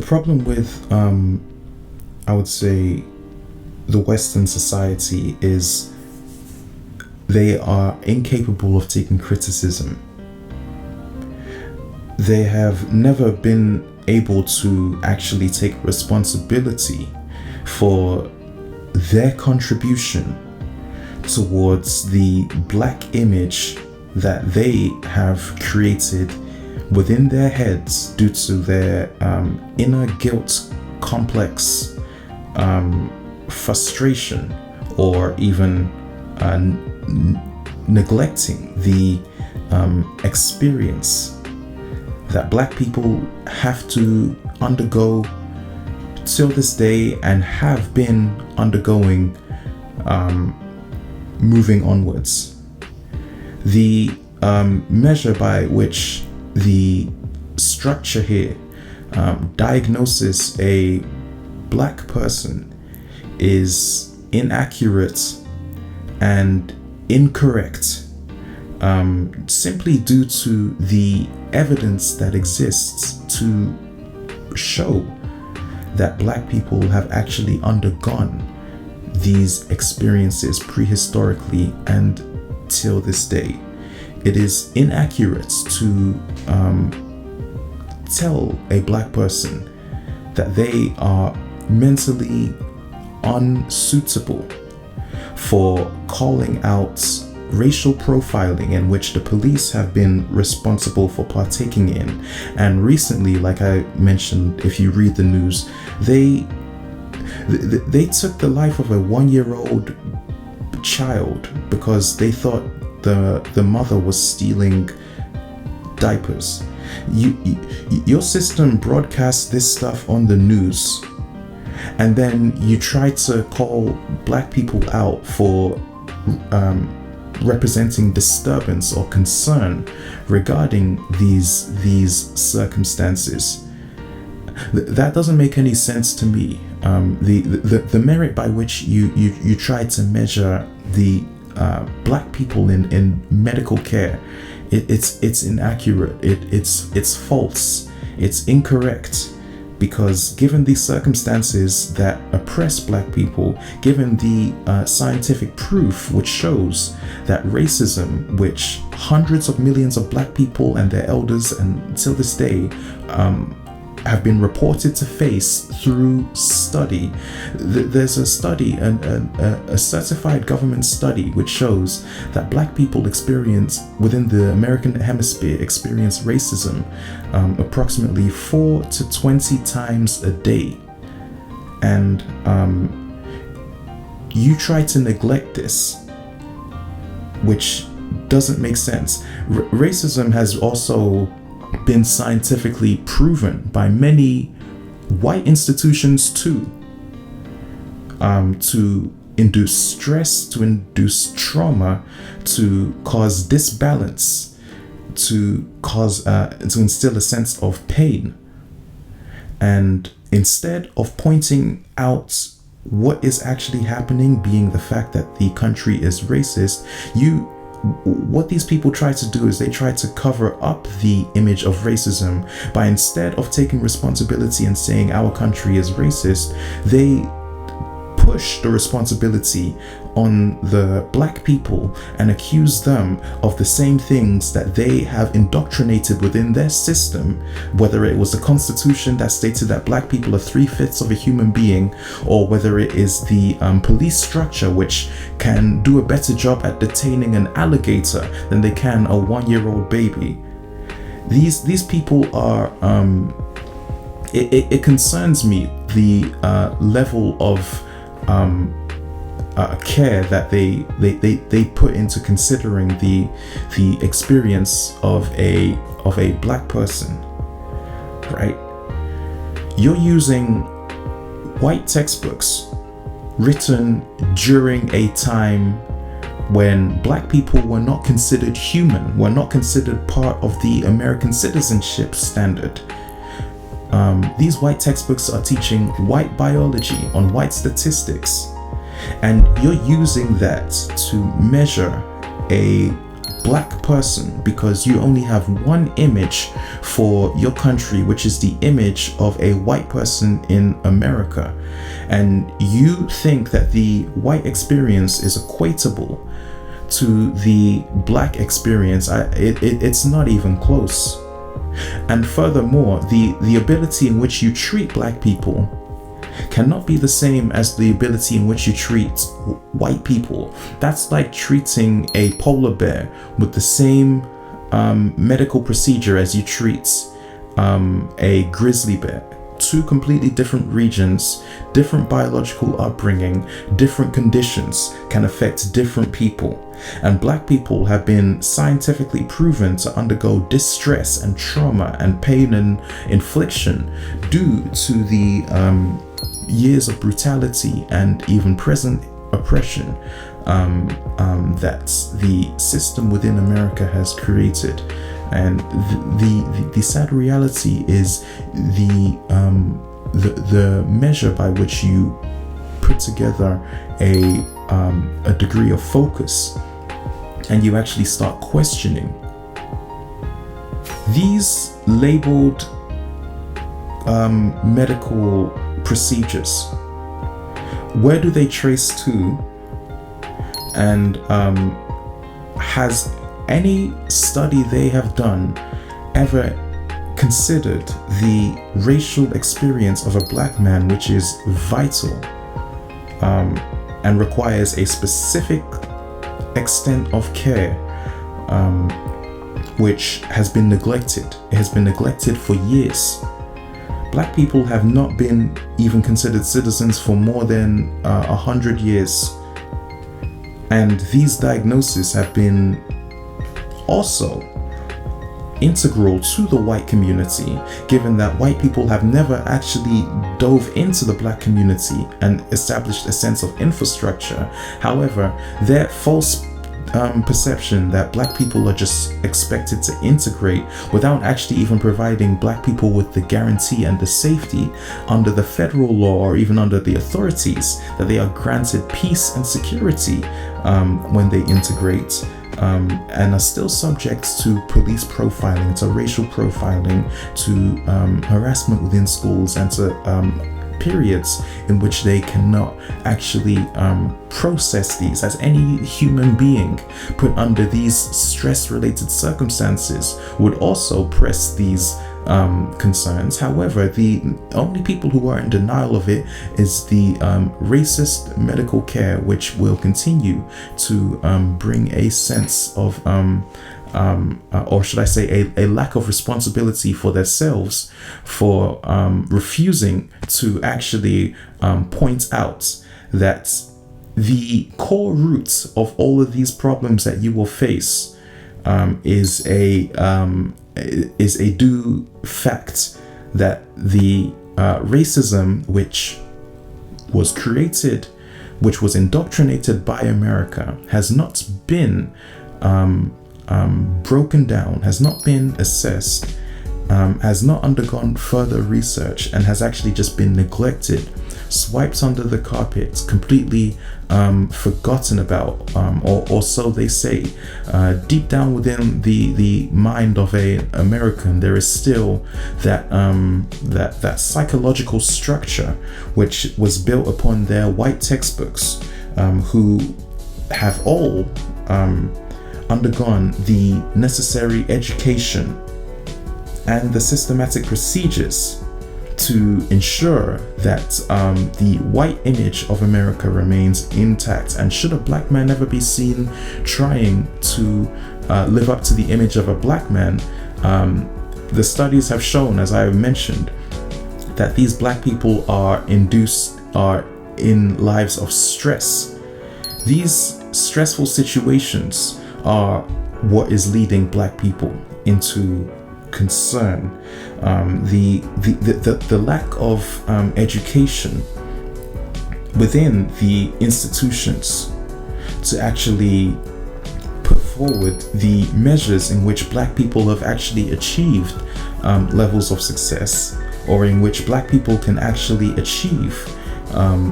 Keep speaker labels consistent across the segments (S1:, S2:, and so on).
S1: problem with, I would say, the Western society is they are incapable of taking criticism. They have never been able to actually take responsibility for their contribution towards the black image that they have created within their heads due to their inner guilt complex, frustration, or even neglecting the experience that black people have to undergo till this day and have been undergoing, moving onwards. The measure by which the structure here diagnoses a black person is inaccurate and incorrect, simply due to the evidence that exists to show that black people have actually undergone these experiences prehistorically and till this day. It is inaccurate to tell a black person that they are mentally unsuitable for calling out racial profiling in which the police have been responsible for partaking in. And recently, like I mentioned, if you read the news, they took the life of a 1-year-old child because they thought the mother was stealing diapers. Your system broadcasts this stuff on the news, and then you try to call black people out for representing disturbance or concern regarding these circumstances. That doesn't make any sense to me. The merit by which you try to measure the black people in medical care, it's inaccurate. It's false. It's incorrect. Because given the circumstances that oppress black people, given the scientific proof which shows that racism, which hundreds of millions of black people and their elders until this day have been reported to face through study. There's a study, a certified government study, which shows that black people experience, within the American hemisphere, experience racism approximately 4 to 20 times a day. And you try to neglect this, which doesn't make sense. Racism has also been scientifically proven by many white institutions too, to induce stress, to induce trauma, to cause disbalance, to instill a sense of pain. And instead of pointing out what is actually happening, being the fact that the country is racist, what these people try to do is they try to cover up the image of racism by, instead of taking responsibility and saying our country is racist, they push the responsibility on the black people and accuse them of the same things that they have indoctrinated within their system, whether it was the Constitution that stated that black people are 3/5 of a human being, or whether it is the police structure which can do a better job at detaining an alligator than they can a 1-year-old baby. These people are it concerns me the level of care that they put into considering the experience of a black person, right? You're using white textbooks written during a time when black people were not considered human, were not considered part of the American citizenship standard. These white textbooks are teaching white biology on white statistics, and you're using that to measure a black person because you only have one image for your country, which is the image of a white person in America, and you think that the white experience is equatable to the black experience, it's not even close. And furthermore, the ability in which you treat black people cannot be the same as the ability in which you treat white people. That's like treating a polar bear with the same medical procedure as you treat a grizzly bear. Two completely different regions, different biological upbringing, different conditions can affect different people. And black people have been scientifically proven to undergo distress and trauma and pain and infliction due to the years of brutality and even present oppression that the system within America has created. And the sad reality is the measure by which you put together a degree of focus and you actually start questioning these labeled medical procedures. Where do they trace to? And has any study they have done ever considered the racial experience of a black man, which is vital and requires a specific extent of care, which has been neglected? It has been neglected for years. Black people have not been even considered citizens for more than 100 years. And these diagnoses have been also integral to the white community, given that white people have never actually dove into the black community and established a sense of infrastructure. However, their false perception that black people are just expected to integrate without actually even providing black people with the guarantee and the safety under the federal law or even under the authorities that they are granted peace and security when they integrate, and are still subject to police profiling, to racial profiling, to harassment within schools, and to periods in which they cannot actually process these as any human being put under these stress-related circumstances would also press these concerns. However, the only people who are in denial of it is the racist medical care, which will continue to bring a sense of or should I say a lack of responsibility for themselves for refusing to actually point out that the core roots of all of these problems that you will face is a due fact that the racism which was created, which was indoctrinated by America, has not been broken down, has not been assessed, has not undergone further research, and has actually just been neglected, swiped under the carpet, completely forgotten about, or so they say. Deep down within the mind of an American, there is still that psychological structure which was built upon their white textbooks, who have all undergone the necessary education and the systematic procedures to ensure that the white image of America remains intact. And should a black man ever be seen trying to live up to the image of a black man, the studies have shown, as I mentioned, that these black people are in lives of stress. These stressful situations are what is leading black people into concern. The lack of education within the institutions to actually put forward the measures in which black people have actually achieved levels of success, or in which black people can actually achieve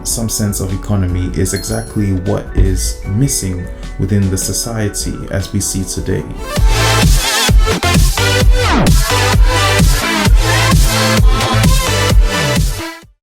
S1: some sense of economy is exactly what is missing within the society as we see today.